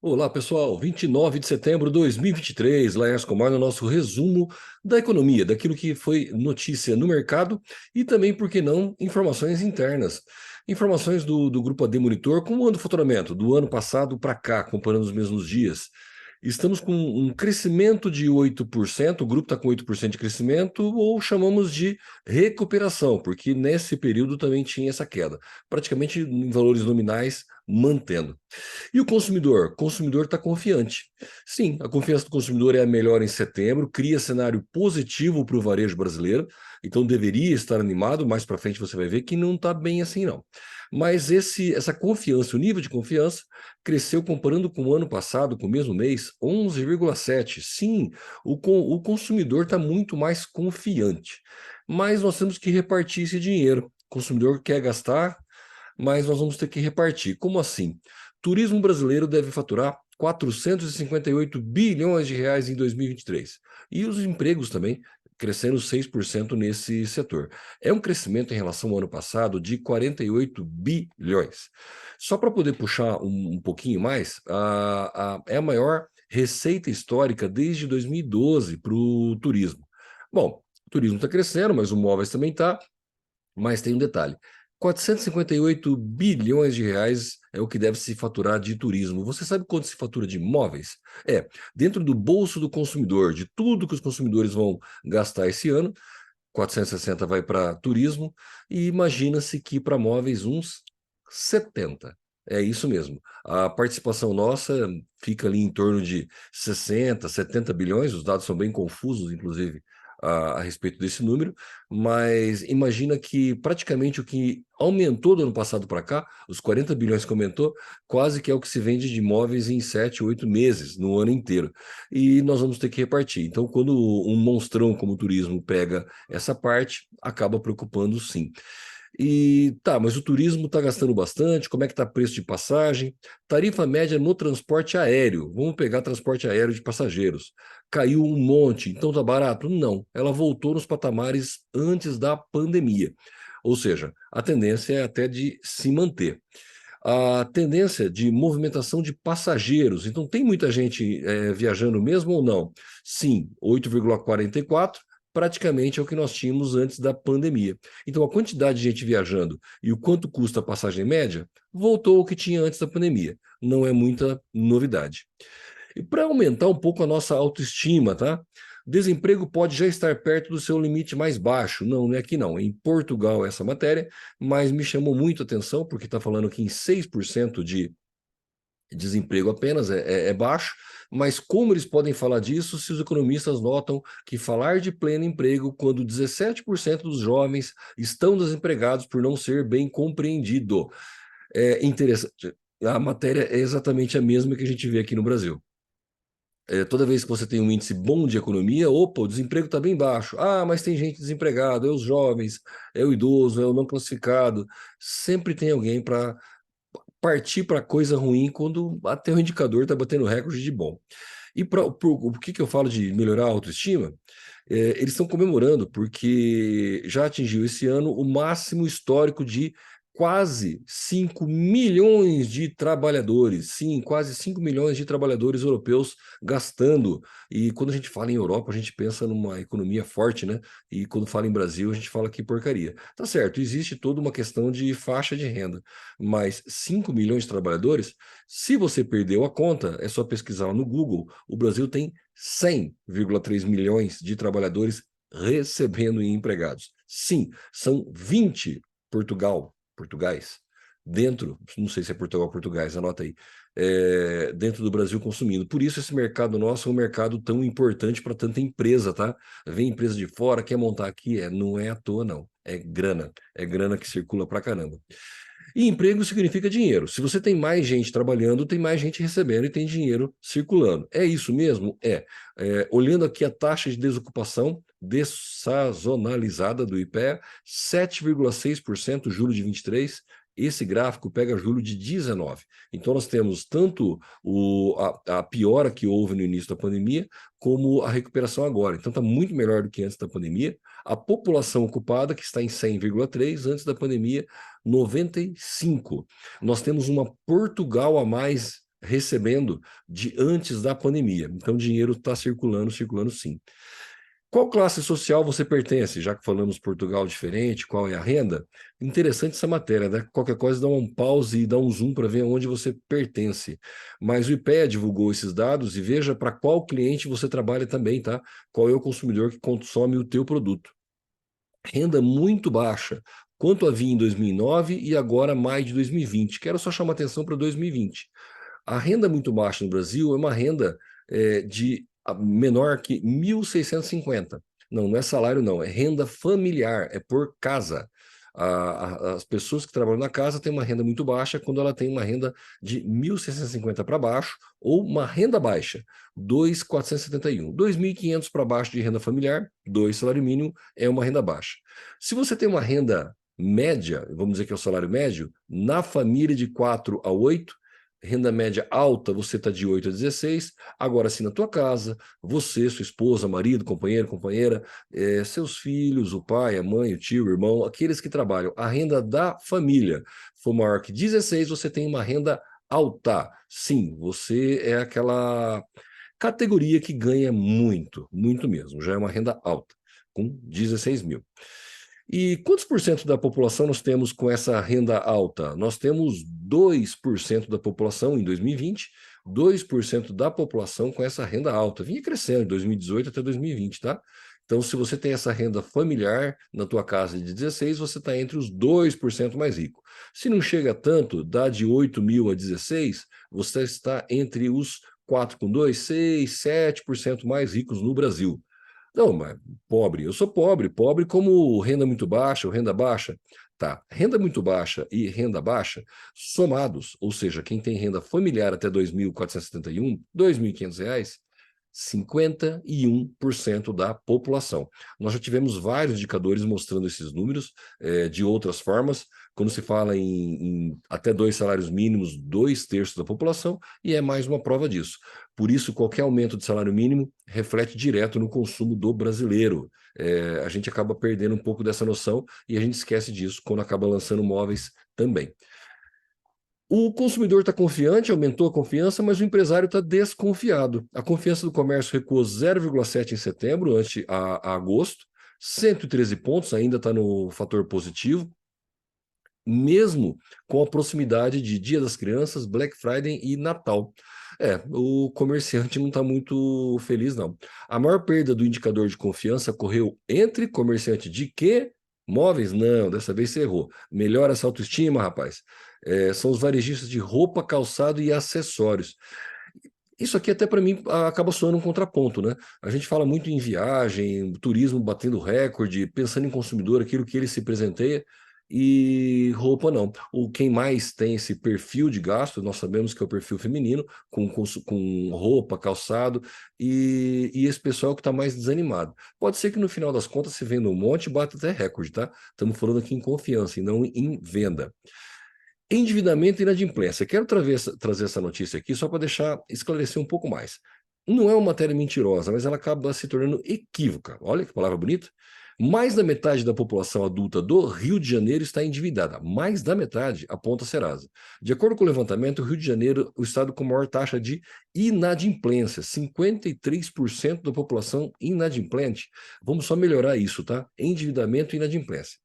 Olá, pessoal. 29 de setembro de 2023, Laércio Comar no nosso resumo da economia, daquilo que foi notícia no mercado e também, por que não, informações internas. Informações do Grupo AD Monitor, como anda o faturamento do ano passado para cá, comparando os mesmos dias. Estamos com um crescimento de 8%, o grupo está com 8% de crescimento, ou chamamos de recuperação, porque nesse período também tinha essa queda, praticamente em valores nominais, mantendo. E o consumidor? O consumidor está confiante. Sim, a confiança do consumidor é a melhor em setembro, cria cenário positivo para o varejo brasileiro, então deveria estar animado, mais para frente você vai ver que não está bem assim não. Mas essa confiança, o nível de confiança, cresceu comparando com o ano passado, com o mesmo mês, 11,7. Sim, o consumidor está muito mais confiante. Mas nós temos que repartir esse dinheiro. O consumidor quer gastar, mas nós vamos ter que repartir. Como assim? Turismo brasileiro deve faturar 458 bilhões de reais em 2023. E os empregos também crescendo 6% nesse setor. É um crescimento em relação ao ano passado de 48 bilhões. Só para poder puxar um pouquinho mais, é a maior receita histórica desde 2012 para o turismo. Bom, o turismo está crescendo, mas o móveis também está. Mas tem um detalhe: 458 bilhões de reais é o que deve se faturar de turismo. Você sabe quanto se fatura de imóveis? Dentro do bolso do consumidor, de tudo que os consumidores vão gastar esse ano, 460 vai para turismo e imagina-se que para móveis uns 70. É isso mesmo. A participação nossa fica ali em torno de 60, 70 bilhões, os dados são bem confusos, inclusive, a respeito desse número, mas imagina que praticamente o que aumentou do ano passado para cá, os 40 bilhões que aumentou, quase que é o que se vende de imóveis em 7, 8 meses, no ano inteiro. E nós vamos ter que repartir. Então, quando um monstrão como o turismo pega essa parte, acaba preocupando sim. E tá, mas o turismo está gastando bastante, como é que está o preço de passagem? Tarifa média no transporte aéreo, vamos pegar transporte aéreo de passageiros. Caiu um monte, então tá barato? Não, ela voltou nos patamares antes da pandemia. Ou seja, a tendência é até de se manter. A tendência de movimentação de passageiros, então tem muita gente viajando mesmo ou não? Sim, 8,44, praticamente é o que nós tínhamos antes da pandemia. Então a quantidade de gente viajando e o quanto custa a passagem média voltou ao que tinha antes da pandemia. Não é muita novidade. E para aumentar um pouco a nossa autoestima, tá? Desemprego pode já estar perto do seu limite mais baixo. Não, não é aqui não. É em Portugal essa matéria, mas me chamou muito a atenção porque está falando que em 6% de desemprego apenas é baixo, mas como eles podem falar disso se os economistas notam que falar de pleno emprego quando 17% dos jovens estão desempregados por não ser bem compreendido? É interessante. A matéria é exatamente a mesma que a gente vê aqui no Brasil. Toda vez que você tem um índice bom de economia, opa, o desemprego está bem baixo. Ah, mas tem gente desempregada, é os jovens, é o idoso, é o não classificado. Sempre tem alguém para partir para coisa ruim quando até o indicador está batendo recorde de bom. E o que eu falo de melhorar a autoestima? Eles estão comemorando porque já atingiu esse ano o máximo histórico de quase 5 milhões de trabalhadores. Sim, quase 5 milhões de trabalhadores europeus gastando. E quando a gente fala em Europa, a gente pensa numa economia forte, né? E quando fala em Brasil, a gente fala que porcaria. Tá certo, existe toda uma questão de faixa de renda, mas 5 milhões de trabalhadores, se você perdeu a conta, é só pesquisar no Google. O Brasil tem 100,3 milhões de trabalhadores recebendo em empregados. Sim, são 20 Portugais, dentro, não sei se é Portugal ou Portugais, anota aí, dentro do Brasil consumindo. Por isso esse mercado nosso é um mercado tão importante para tanta empresa, tá? Vem empresa de fora, quer montar aqui, não é à toa não, é grana que circula pra caramba. E emprego significa dinheiro. Se você tem mais gente trabalhando, tem mais gente recebendo e tem dinheiro circulando. É isso mesmo? Olhando aqui a taxa de desocupação dessazonalizada do IPEA, 7,6% julho de 23. Esse gráfico pega julho de 19. Então, nós temos tanto a piora que houve no início da pandemia, como a recuperação agora. Então, está muito melhor do que antes da pandemia. A população ocupada, que está em 100,3, antes da pandemia, 95. Nós temos uma Portugal a mais recebendo de antes da pandemia. Então, o dinheiro está circulando sim. Qual classe social você pertence? Já que falamos Portugal diferente, qual é a renda? Interessante essa matéria, né? Qualquer coisa dá um pause e dá um zoom para ver onde você pertence. Mas o IPEA divulgou esses dados e veja para qual cliente você trabalha também, tá? Qual é o consumidor que consome o teu produto. Renda muito baixa, quanto havia em 2009 e agora mais de 2020. Quero só chamar atenção para 2020. A renda muito baixa no Brasil é uma renda de menor que 1.650. Não, não é salário, não, é renda familiar, é por casa. As pessoas que trabalham na casa têm uma renda muito baixa quando ela tem uma renda de 1.650 para baixo ou uma renda baixa, 2.471. 2.500 para baixo de renda familiar, 2 salário mínimo, é uma renda baixa. Se você tem uma renda média, vamos dizer que é o salário médio, na família de 4 a 8, renda média alta, você está de 8 a 16, agora sim na tua casa, você, sua esposa, marido, companheiro, companheira, seus filhos, o pai, a mãe, o tio, o irmão, aqueles que trabalham, a renda da família for maior que 16, você tem uma renda alta. Sim, você é aquela categoria que ganha muito, muito mesmo, já é uma renda alta, com 16 mil. E quantos por cento da população nós temos com essa renda alta? Nós temos 2% da população em 2020, 2% da população com essa renda alta. Vinha crescendo de 2018 até 2020, tá? Então, se você tem essa renda familiar na tua casa de 16, você está entre os 2% mais ricos. Se não chega tanto, dá de 8 mil a 16, você está entre os 4 com 2, 6, 7% mais ricos no Brasil. Não, mas pobre, eu sou pobre, pobre como renda muito baixa ou renda baixa. Tá, renda muito baixa e renda baixa somados, ou seja, quem tem renda familiar até 2.471, R$ 2.500, 51% da população. Nós já tivemos vários indicadores mostrando esses números de outras formas, quando se fala em até 2 salários mínimos, 2/3 da população, e é mais uma prova disso. Por isso, qualquer aumento de salário mínimo reflete direto no consumo do brasileiro. A gente acaba perdendo um pouco dessa noção e a gente esquece disso quando acaba lançando móveis também. O consumidor está confiante, aumentou a confiança, mas o empresário está desconfiado. A confiança do comércio recuou 0,7 em setembro, ante a agosto, 113 pontos, ainda está no fator positivo, mesmo com a proximidade de Dia das Crianças, Black Friday e Natal. O comerciante não está muito feliz, não. A maior perda do indicador de confiança ocorreu entre comerciante de quê? Móveis? Não, dessa vez você errou. Melhora essa autoestima, rapaz. São os varejistas de roupa, calçado e acessórios. Isso aqui até para mim acaba soando um contraponto, né? A gente fala muito em viagem, turismo batendo recorde, pensando em consumidor, aquilo que ele se presenteia, e roupa não. Quem mais tem esse perfil de gasto, nós sabemos que é o perfil feminino, com roupa, calçado, e esse pessoal que está mais desanimado. Pode ser que no final das contas se venda um monte e bata até recorde, tá? Estamos falando aqui em confiança e não em venda. Endividamento e inadimplência. Quero trazer essa notícia aqui só para deixar esclarecer um pouco mais. Não é uma matéria mentirosa, mas ela acaba se tornando equívoca. Olha que palavra bonita. Mais da metade da população adulta do Rio de Janeiro está endividada. Mais da metade, aponta a Serasa. De acordo com o levantamento, o Rio de Janeiro, o estado com maior taxa de inadimplência. 53% da população inadimplente. Vamos só melhorar isso, tá? Endividamento e inadimplência.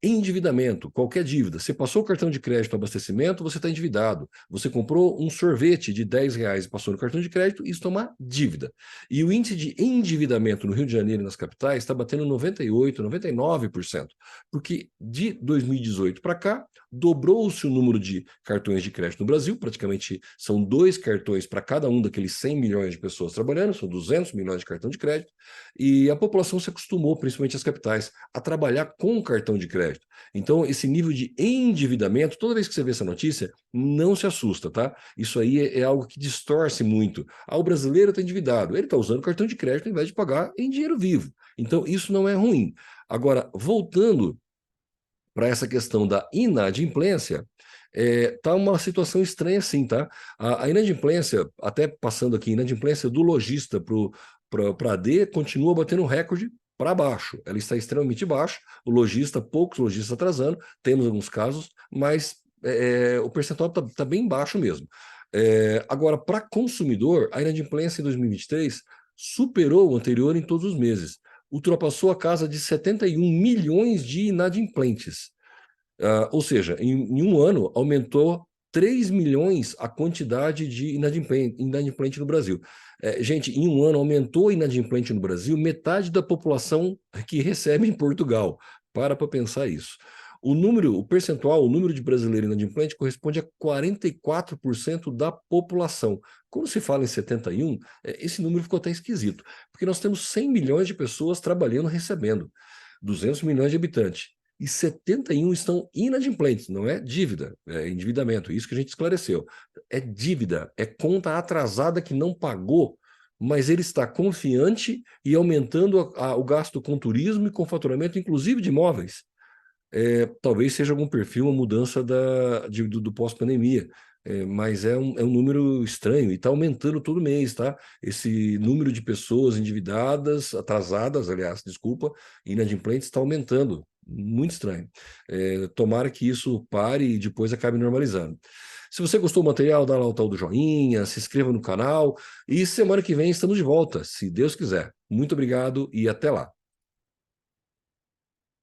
Endividamento, qualquer dívida. Você passou o cartão de crédito no abastecimento, você está endividado. Você comprou um sorvete de R$ 10 e passou no cartão de crédito, isso é uma dívida. E o índice de endividamento no Rio de Janeiro e nas capitais está batendo 98%, 99%. Porque de 2018 para cá, dobrou-se o número de cartões de crédito no Brasil, praticamente são 2 cartões para cada um daqueles 100 milhões de pessoas trabalhando, são 200 milhões de cartão de crédito, e a população se acostumou, principalmente as capitais, a trabalhar com o cartão de crédito. Então, esse nível de endividamento, toda vez que você vê essa notícia, não se assusta, tá? Isso aí é algo que distorce muito. O brasileiro está endividado, ele está usando cartão de crédito ao invés de pagar em dinheiro vivo. Então, isso não é ruim. Agora, voltando para essa questão da inadimplência, tá uma situação estranha assim, tá? A inadimplência, até passando aqui, inadimplência do lojista para a AD continua batendo recorde para baixo. Ela está extremamente baixa, poucos lojistas atrasando, temos alguns casos, mas o percentual está bem baixo mesmo. Agora, para consumidor, a inadimplência em 2023 superou o anterior em todos os meses, ultrapassou a casa de 71 milhões de inadimplentes. Ou seja, em um ano aumentou 3 milhões a quantidade de inadimplente no Brasil. Gente, em um ano aumentou a inadimplente no Brasil metade da população que recebe em Portugal. Para pensar isso. O percentual, o número de brasileiros inadimplentes corresponde a 44% da população. Quando se fala em 71, esse número ficou até esquisito, porque nós temos 100 milhões de pessoas trabalhando, recebendo, 200 milhões de habitantes e 71 estão inadimplentes, não é dívida, é endividamento, isso que a gente esclareceu. É dívida, é conta atrasada que não pagou, mas ele está confiante e aumentando o gasto com turismo e com faturamento, inclusive de imóveis. Talvez seja algum perfil, uma mudança do pós-pandemia. Mas é um número estranho e está aumentando todo mês, tá? Esse número de pessoas endividadas, atrasadas, aliás, desculpa, inadimplentes está aumentando. Muito estranho. Tomara que isso pare e depois acabe normalizando. Se você gostou do material, dá lá o tal do joinha, se inscreva no canal e semana que vem estamos de volta, se Deus quiser. Muito obrigado e até lá.